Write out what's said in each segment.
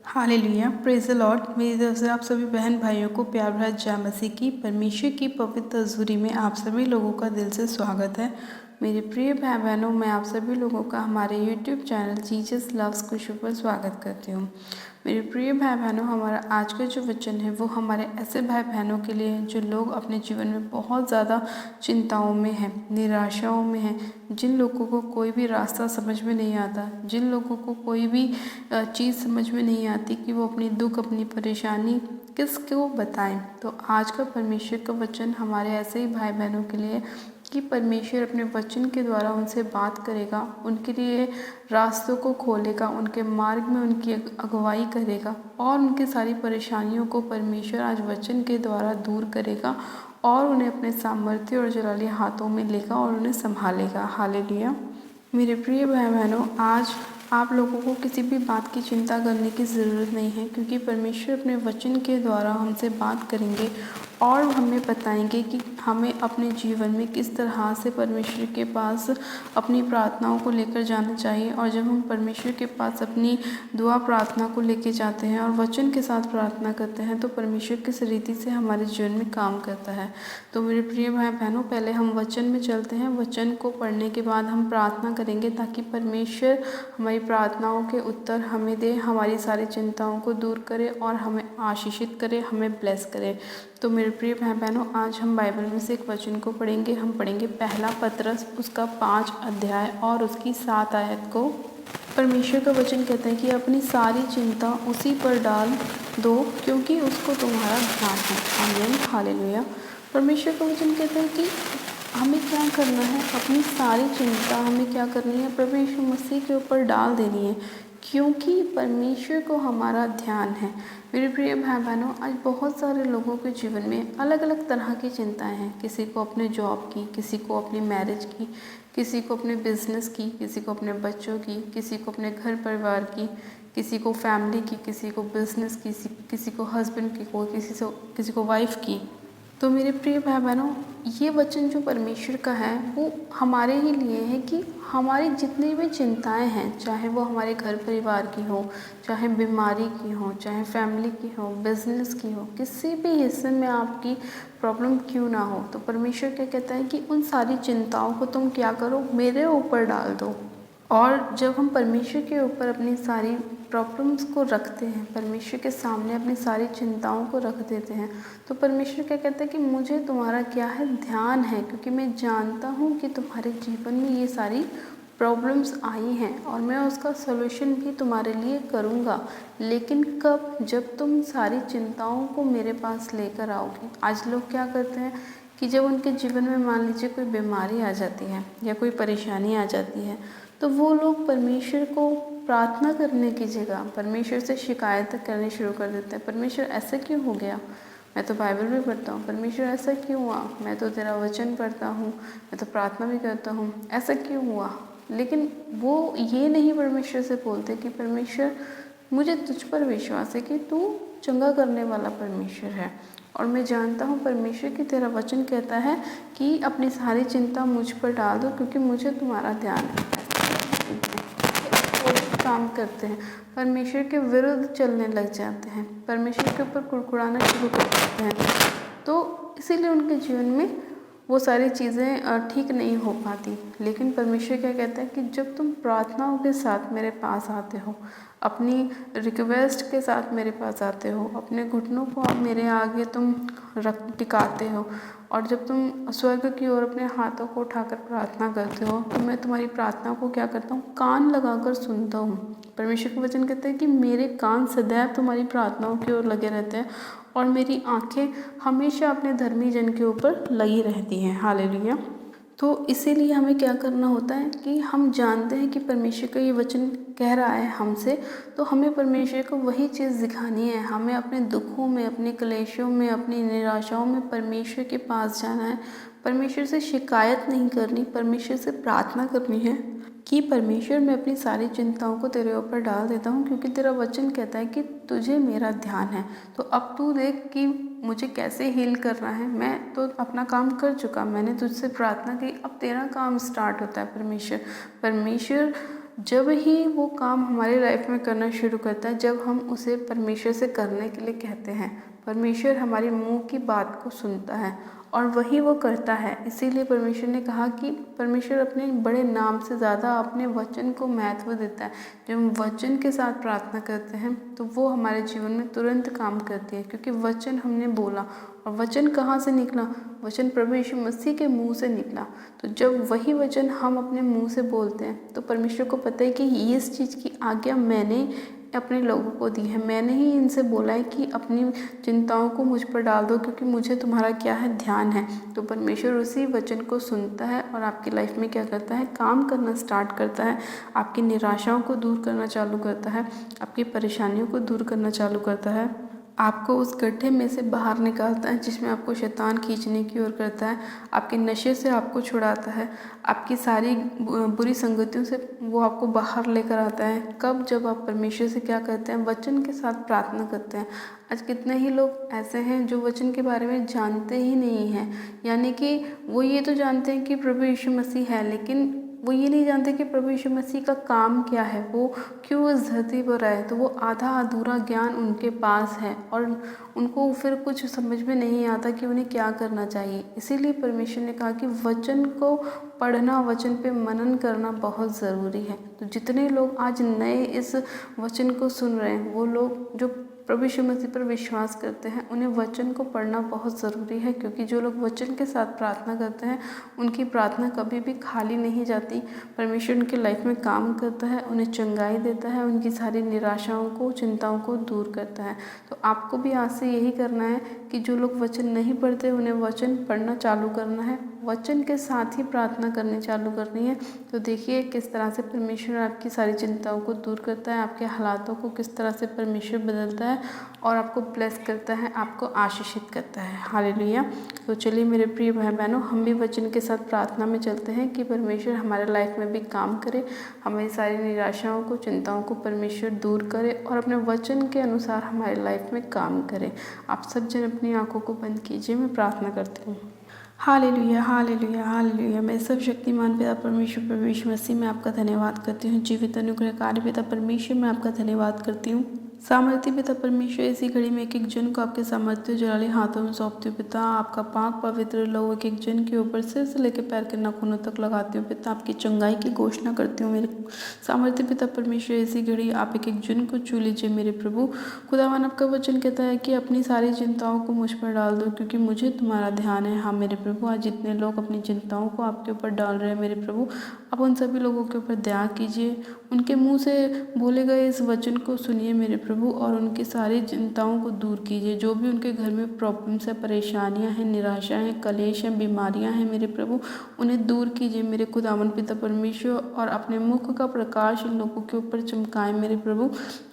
Hallelujah, praise the Lord. मेरी तरफ से आप सभी बहन भाइयों को प्यार भरा जय मसीह की परमेश्वर की पवित्र हज़ूरी में आप सभी लोगों का दिल से स्वागत है। मेरे प्रिय भाई बहनों, मैं आप सभी लोगों का हमारे यूट्यूब चैनल जीसस लव्स कुशु पर स्वागत करती हूँ। मेरे प्रिय भाई बहनों, हमारा आज का जो वचन है वो हमारे ऐसे भाई बहनों के लिए हैं जो लोग अपने जीवन में बहुत ज़्यादा चिंताओं में हैं, निराशाओं में हैं, जिन लोगों को कोई भी रास्ता समझ में नहीं आता, जिन लोगों को कोई भी चीज़ समझ में नहीं आती कि वो अपनी दुख, अपनी परेशानी किसको बताएं। तो आज का परमेश्वर का वचन हमारे ऐसे ही भाई बहनों के लिए कि परमेश्वर अपने वचन के द्वारा उनसे बात करेगा, उनके लिए रास्तों को खोलेगा, उनके मार्ग में उनकी अगुवाई करेगा और उनकी सारी परेशानियों को परमेश्वर आज वचन के द्वारा दूर करेगा और उन्हें अपने सामर्थ्य और जलाली हाथों में लेगा और उन्हें संभालेगा। हालेलुया। मेरे प्रिय भाई बहनों, आज आप लोगों को किसी भी बात की चिंता करने की ज़रूरत नहीं है, क्योंकि परमेश्वर अपने वचन के द्वारा हमसे बात करेंगे और हमें बताएंगे कि हमें अपने जीवन में किस तरह से परमेश्वर के पास अपनी प्रार्थनाओं को लेकर जाना चाहिए। और जब हम परमेश्वर के पास अपनी दुआ प्रार्थना को लेकर जाते हैं और वचन के साथ प्रार्थना करते हैं तो परमेश्वर किस रीति से हमारे जीवन में काम करता है। तो मेरे प्रिय भाई बहनों, पहले हम वचन में चलते हैं। वचन को पढ़ने के बाद हम प्रार्थना करेंगे ताकि परमेश्वर हमारी प्रार्थनाओं के उत्तर हमें दे, हमारी सारी चिंताओं को दूर करे और हमें आशीषित करे, हमें ब्लेस करे। तो मेरे प्रिय भाई बहनों, आज हम बाइबल में से एक वचन को पढ़ेंगे। हम पढ़ेंगे पहला पतरस उसका 5 अध्याय और उसकी 7 आयत को। परमेश्वर का वचन कहता है कि अपनी सारी चिंता उसी पर डाल दो क्योंकि उसको तुम्हारा ध्यान है। आमीन, हालेलुया। परमेश्वर का वचन कहता है कि हमें क्या करना है, अपनी सारी चिंता हमें क्या करनी है, प्रभु यीशु मसीह के ऊपर डाल देनी है क्योंकि परमेश्वर को हमारा ध्यान है। मेरे प्रिय भाई बहनों, आज बहुत सारे लोगों के जीवन में अलग अलग तरह की चिंताएं हैं। किसी को अपने जॉब की, किसी को अपनी मैरिज की, किसी को अपने बिजनेस की, किसी को अपने बच्चों की, किसी को अपने घर परिवार की, किसी को फैमिली की, किसी को बिजनेस की, किसी को हस्बैंड की, किसी को वाइफ की। तो मेरे प्रिय भाई बहनों, ये वचन जो परमेश्वर का है वो हमारे ही लिए है कि हमारी जितनी भी चिंताएं हैं, चाहे वो हमारे घर परिवार की हो, चाहे बीमारी की हो, चाहे फैमिली की हो, बिजनेस की हो, किसी भी हिस्से में आपकी प्रॉब्लम क्यों ना हो, तो परमेश्वर क्या कहता है कि उन सारी चिंताओं को तुम क्या करो, मेरे ऊपर डाल दो। और जब हम परमेश्वर के ऊपर अपनी सारी प्रॉब्लम्स को रखते हैं, परमेश्वर के सामने अपनी सारी चिंताओं को रख देते हैं, तो परमेश्वर क्या कहता है कि मुझे तुम्हारा क्या है, ध्यान है, क्योंकि मैं जानता हूँ कि तुम्हारे जीवन में ये सारी प्रॉब्लम्स आई हैं और मैं उसका सलूशन भी तुम्हारे लिए करूँगा। लेकिन कब? जब तुम सारी चिंताओं को मेरे पास लेकर आओगे। आज लोग क्या करते हैं कि जब उनके जीवन में मान लीजिए कोई बीमारी आ जाती है या कोई परेशानी आ जाती है, तो वो लोग परमेश्वर को प्रार्थना करने की जगह परमेश्वर से शिकायत करनी शुरू कर देते हैं। परमेश्वर ऐसा क्यों हो गया, मैं तो बाइबल भी पढ़ता हूँ, परमेश्वर ऐसा क्यों हुआ, मैं तो तेरा वचन पढ़ता हूँ, मैं तो प्रार्थना भी करता हूँ, ऐसा क्यों हुआ। लेकिन वो ये नहीं परमेश्वर से बोलते कि परमेश्वर, मुझे तुझ पर विश्वास है कि तू चंगा करने वाला परमेश्वर है और मैं जानता हूँ परमेश्वर की तेरा वचन कहता है कि अपनी सारी चिंता मुझ पर डाल दो क्योंकि मुझे तुम्हारा ध्यान है। काम करते हैं, परमेश्वर के विरुद्ध चलने लग जाते हैं, परमेश्वर के ऊपर कुड़कुड़ाना शुरू कर देते हैं, तो इसीलिए उनके जीवन में वो सारी चीज़ें ठीक नहीं हो पाती। लेकिन परमेश्वर क्या कहता है कि जब तुम प्रार्थनाओं के साथ मेरे पास आते हो, अपनी रिक्वेस्ट के साथ मेरे पास आते हो, अपने घुटनों को मेरे आगे तुम टिकाते हो और जब तुम स्वर्ग की ओर अपने हाथों को उठाकर प्रार्थना करते हो, तो मैं तुम्हारी प्रार्थना को क्या करता हूँ, कान लगाकर सुनता हूँ। परमेश्वर का वचन कहते हैं कि मेरे कान सदैव तुम्हारी प्रार्थनाओं की ओर लगे रहते हैं और मेरी आंखें हमेशा अपने धर्मी जन के ऊपर लगी रहती हैं। हालेलुया। तो इसीलिए हमें क्या करना होता है कि हम जानते हैं कि परमेश्वर का ये वचन कह रहा है हमसे, तो हमें परमेश्वर को वही चीज़ दिखानी है। हमें अपने दुखों में, अपने क्लेशों में, अपनी निराशाओं में परमेश्वर के पास जाना है। परमेश्वर से शिकायत नहीं करनी, परमेश्वर से प्रार्थना करनी है कि परमेश्वर, मैं अपनी सारी चिंताओं को तेरे ऊपर डाल देता हूँ क्योंकि तेरा वचन कहता है कि तुझे मेरा ध्यान है। तो अब तू देख कि मुझे कैसे हील करना है। मैं तो अपना काम कर चुका, मैंने तुझसे प्रार्थना की, अब तेरा काम स्टार्ट होता है। परमेश्वर जब ही वो काम हमारी लाइफ में करना शुरू करता है, जब हम उसे परमेश्वर से करने के लिए कहते हैं। परमेश्वर हमारे मुंह की बात को सुनता है और वही वो करता है। इसीलिए परमेश्वर ने कहा कि परमेश्वर अपने बड़े नाम से ज़्यादा अपने वचन को महत्व देता है। जब हम वचन के साथ प्रार्थना करते हैं तो वो हमारे जीवन में तुरंत काम करती है, क्योंकि वचन हमने बोला। और वचन कहाँ से निकला? वचन प्रभु यीशु मसीह के मुंह से निकला। तो जब वही वचन हम अपने मुंह से बोलते हैं तो परमेश्वर को पता है कि इस चीज़ की आज्ञा मैंने अपने लोगों को दी है, मैंने ही इनसे बोला है कि अपनी चिंताओं को मुझ पर डाल दो, क्योंकि मुझे तुम्हारा क्या है, ध्यान है। तो परमेश्वर उसी वचन को सुनता है और आपकी लाइफ में क्या करता है, काम करना स्टार्ट करता है। आपकी निराशाओं को दूर करना चालू करता है, आपकी परेशानियों को दूर करना चालू करता है, आपको उस गड्ढे में से बाहर निकालता है जिसमें आपको शैतान खींचने की ओर करता है, आपके नशे से आपको छुड़ाता है, आपकी सारी बुरी संगतियों से वो आपको बाहर लेकर आता है। कब? जब आप परमेश्वर से क्या करते हैं, वचन के साथ प्रार्थना करते हैं। आज कितने ही लोग ऐसे हैं जो वचन के बारे में जानते ही नहीं हैं, यानी कि वो ये तो जानते हैं कि प्रभु यीशु मसीह है, लेकिन वो ये नहीं जानते कि प्रभु यीशु मसीह का काम क्या है, वो क्यों इस धरती पर आए। तो वो आधा अधूरा ज्ञान उनके पास है और उनको फिर कुछ समझ में नहीं आता कि उन्हें क्या करना चाहिए। इसीलिए परमेश्वर ने कहा कि वचन को पढ़ना, वचन पे मनन करना बहुत ज़रूरी है। तो जितने लोग आज नए इस वचन को सुन रहे हैं, वो लोग जो प्रभु यीशु मसीह पर विश्वास करते हैं, उन्हें वचन को पढ़ना बहुत ज़रूरी है, क्योंकि जो लोग वचन के साथ प्रार्थना करते हैं उनकी प्रार्थना कभी भी खाली नहीं जाती। परमेश्वर उनकी लाइफ में काम करता है, उन्हें चंगाई देता है, उनकी सारी निराशाओं को, चिंताओं को दूर करता है। तो आपको भी आज से यही करना है कि जो लोग वचन नहीं पढ़ते उन्हें वचन पढ़ना चालू करना है, वचन के साथ ही प्रार्थना करनी चालू करनी है। तो देखिए किस तरह से परमेश्वर आपकी सारी चिंताओं को दूर करता है, आपके हालातों को किस तरह से परमेश्वर बदलता है और आपको ब्लेस करता है, आपको आशीषित करता है। हालेलुया। तो चलिए मेरे प्रिय भाई बहनों, हम भी वचन के साथ प्रार्थना में चलते हैं कि परमेश्वर हमारे लाइफ में भी काम करे, हमारी सारी निराशाओं को, चिंताओं को परमेश्वर दूर करे और अपने वचन के अनुसार हमारी लाइफ में काम करे। आप सब जन अपनी आंखों को बंद कीजिए, मैं प्रार्थना करती हूँ। Hallelujah, hallelujah, hallelujah. मैं सब शक्तिमान पिता परमेश्वर प्रभु यीशु मसीह में आपका धन्यवाद करती हूँ। जीवित अनुग्रहकारी पिता परमेश्वर में आपका धन्यवाद करती हूँ। सामर्थ्य पिता परमेश्वर, इसी घड़ी में एक एक जन को आपके सामर्थ्य जलाले हाथों में सौंपती हूँ पिता। आपका पाक पवित्र लहू एक एक जन के ऊपर सिर से लेकर पैर के नाखूनों तक लगाती हूँ पिता। आपकी चंगाई की घोषणा करती हूँ मेरे सामर्थ्य पिता परमेश्वर। इसी घड़ी आप एक एक जन को छू लीजिए मेरे प्रभु खुदावन। आपका वचन कहता है कि अपनी सारी चिंताओं को मुझ पर डाल दो, क्योंकि मुझे तुम्हारा ध्यान है। हाँ मेरे प्रभु, आज जितने लोग अपनी चिंताओं को आपके ऊपर डाल रहे हैं मेरे प्रभु, आप उन सभी लोगों के ऊपर दया कीजिए, उनके मुंह से बोले गए इस वचन को सुनिए मेरे प्रभु और उनकी सारी चिंताओं को दूर कीजिए। जो भी उनके घर में प्रॉब्लम्स है, परेशानियां हैं, निराशा हैं, कलेश हैं, बीमारियां हैं मेरे प्रभु, उन्हें दूर कीजिए मेरे खुदावन पिता परमेश्वर। और अपने मुख का प्रकाश इन लोगों के ऊपर चमकाएं मेरे प्रभु,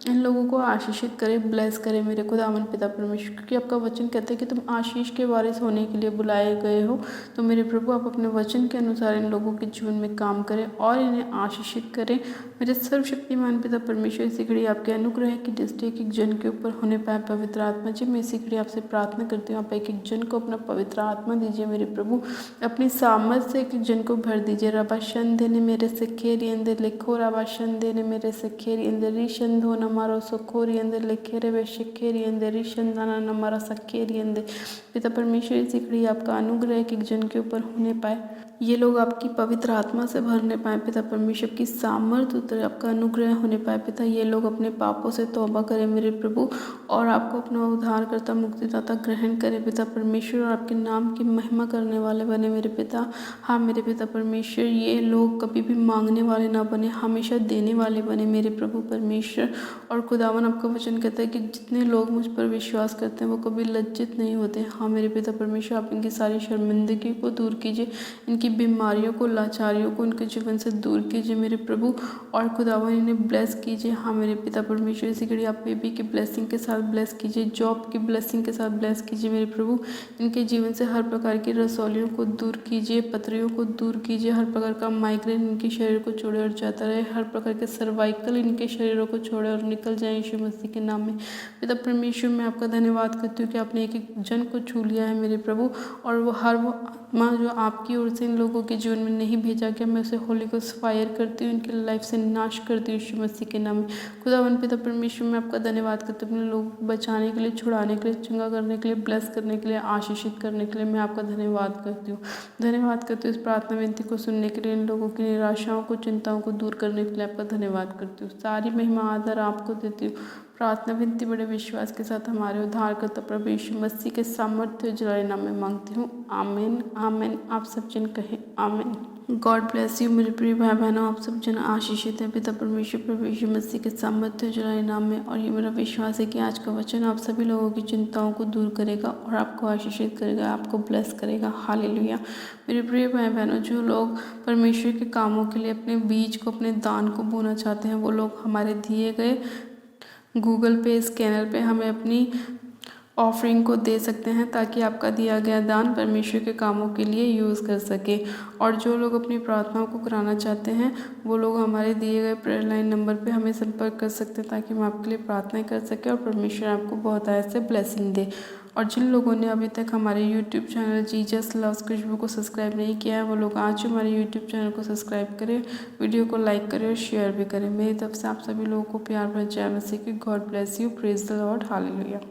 इन लोगों को आशीषित करें, ब्लेस करें मेरे खुदावन पिता परमेश्वर। क्योंकि आपका वचन कहता है कि तुम आशीष के वारिस होने के लिए बुलाए गए हो। तो मेरे प्रभु आप अपने वचन के अनुसार इन लोगों के जीवन में काम करें और इन्हें आशीषित करें मेरे सर्वशक्तिमान पिता परमेश्वर। इसी घड़ी आपके अनुग्रह की दृष्टि एक एक जन के ऊपर होने पाए पवित्र आत्मा जी। मैं इसी घड़ी आपसे प्रार्थना करती हूँ, आप एक एक जन को अपना पवित्र आत्मा दीजिए मेरे प्रभु, अपनी सामर्थ से एक एक जन को भर दीजिए। रबाशन देने मेरे से खेरी अंदर लिखो, रबाशन देने मेरे से खेरी अंदर रीशन धो नमारो सुखोरी अंदर लिखे रे वे शिखेरी अंदर रीशन दाना नमारा सखेरी अंदर पिता परमेश्वर। इसी घड़ी आपका अनुग्रह एक एक जन के ऊपर होने पाए, ये लोग आपकी पवित्र आत्मा से भरने पाए पिता परमेश्वर की सामर्थ उतरे, आपका अनुग्रह होने पाए पिता। ये लोग अपने पापों से तौबा करें मेरे प्रभु और आपको अपना उद्धारकर्ता मुक्तिदाता ग्रहण करें पिता परमेश्वर और आपके नाम की महिमा करने वाले बने मेरे पिता। हाँ मेरे पिता परमेश्वर, ये लोग कभी भी मांगने वाले ना बने, हमेशा देने वाले बने मेरे प्रभु परमेश्वर। और खुदावन आपका वचन कहता है कि जितने लोग मुझ पर विश्वास करते हैं वो कभी लज्जित नहीं होते। हाँ मेरे पिता परमेश्वर, आप इनकी सारी शर्मिंदगी को दूर कीजिए, इनकी बीमारियों को, लाचारियों को उनके जीवन से दूर कीजिए मेरे प्रभु और खुदावन इन्हें ब्लेस कीजिए। हाँ मेरे पिता परमेश्वर, इसी घड़ी आप बेबी की ब्लेसिंग के साथ ब्लेस कीजिए, जॉब की ब्लेसिंग के साथ ब्लेस कीजिए मेरे प्रभु। इनके जीवन से हर प्रकार की रसौलियों को दूर कीजिए, पथरियों को दूर कीजिए, हर प्रकार का माइग्रेन इनके शरीर को छोड़े और जाता रहे, हर प्रकार के सर्वाइकल इनके शरीरों को छोड़े और निकल जाए यीशु मसीह के नाम में। पिता परमेश्वर, मैं आपका धन्यवाद करती हूँ कि आपने एक एक जन को छू लिया है मेरे प्रभु और वो हर वो आत्मा जो आपकी ओर से इन लोगों के जीवन में नहीं भेजा गया, मैं उसे होली को फायर करती हूँ, उनकी लाइफ से नाश करती हूँ यीशु मसीह के नाम में। खुदावन पिता परमेश्वर, मैं आपका धन्यवाद करती हूँ अपने लोगों को बचाने के लिए, छुड़ाने के लिए, चंगा करने के लिए, ब्लेस करने के लिए, आशीषित करने के लिए मैं आपका धन्यवाद करती हूँ। धन्यवाद करती हूँ इस प्रार्थना विनती को सुनने के लिए, इन लोगों की निराशाओं को, चिंताओं को दूर करने के लिए आपका धन्यवाद करती हूँ। सारी महिमा आदर आपको देती हूँ। प्रार्थना विनती बड़े विश्वास के साथ हमारे उद्धारकर्ता प्रभु यीशु मसीह के सामर्थ्य उजलाए नाम में मांगती हूँ, आमीन आमीन। आप सब जन कहें आमीन। गॉड ब्लेस यू मेरे प्रिय भाई बहनों, आप सब जन आशीषित हैं पिता परमेश्वर प्रभु यीशु मसीह के सामर्थ्य उजलाए नाम में। और ये मेरा विश्वास है कि आज का वचन आप सभी लोगों की चिंताओं को दूर करेगा और आपको आशीषित करेगा, आपको ब्लेस करेगा। हालेलुया। मेरे प्रिय भाई बहनों, जो लोग परमेश्वर के कामों के लिए अपने बीज को, अपने दान को बोना चाहते हैं, वो लोग हमारे दिए गए गूगल पे स्कैनर पे हमें अपनी ऑफरिंग को दे सकते हैं, ताकि आपका दिया गया दान परमेश्वर के कामों के लिए यूज़ कर सके। और जो लोग अपनी प्रार्थनाओं को कराना चाहते हैं, वो लोग हमारे दिए गए प्रेयर लाइन नंबर पे हमें संपर्क कर सकते हैं, ताकि हम आपके लिए प्रार्थनाएं कर सकें और परमेश्वर आपको बहुत ऐसे ब्लेसिंग दे। और जिन लोगों ने अभी तक हमारे यूट्यूब चैनल जीसस लव्स खुशबू को सब्सक्राइब नहीं किया है, वो लोग आज हमारे यूट्यूब चैनल को सब्सक्राइब करें, वीडियो को लाइक करें और शेयर भी करें। मेरी तरफ से आप सभी लोगों को प्यार भरा जय मसीह की। God bless you. Praise the Lord. Hallelujah.